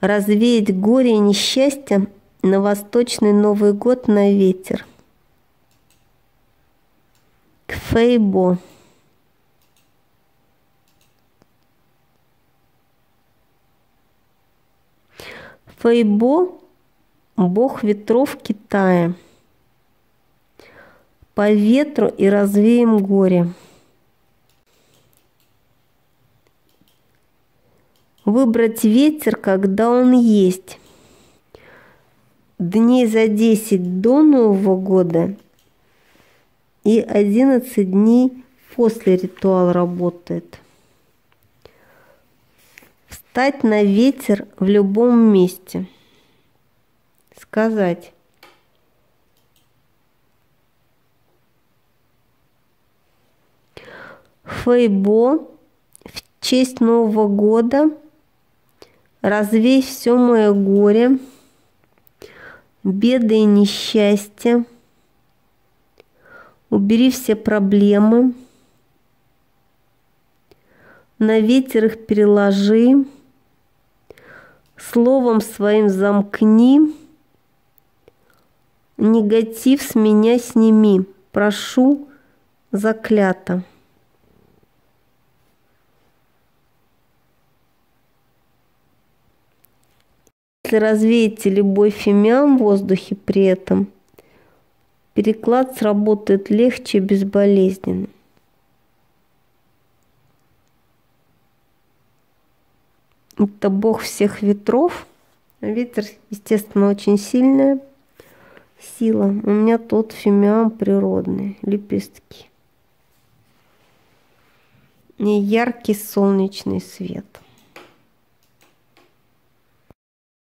развеять горе и несчастье на восточный Новый год на ветер. Кфейбо. Фейбо – бог ветров Китая. По ветру и развеем горе. Выбрать ветер, когда он есть. Дней за 10 до Нового года и 11 дней после ритуал работает. Встать на ветер в любом месте. Сказать: Фейбо, в честь Нового года развей все мое горе, беды и несчастья, убери все проблемы, на ветер их переложи, словом своим замкни, негатив с меня сними, прошу заклято. Если развеете любой фимиам в воздухе при этом, переклад сработает легче и безболезненно. Это бог всех ветров. Ветер, естественно, очень сильная сила. У меня тот фимиам природный, лепестки. И яркий солнечный свет.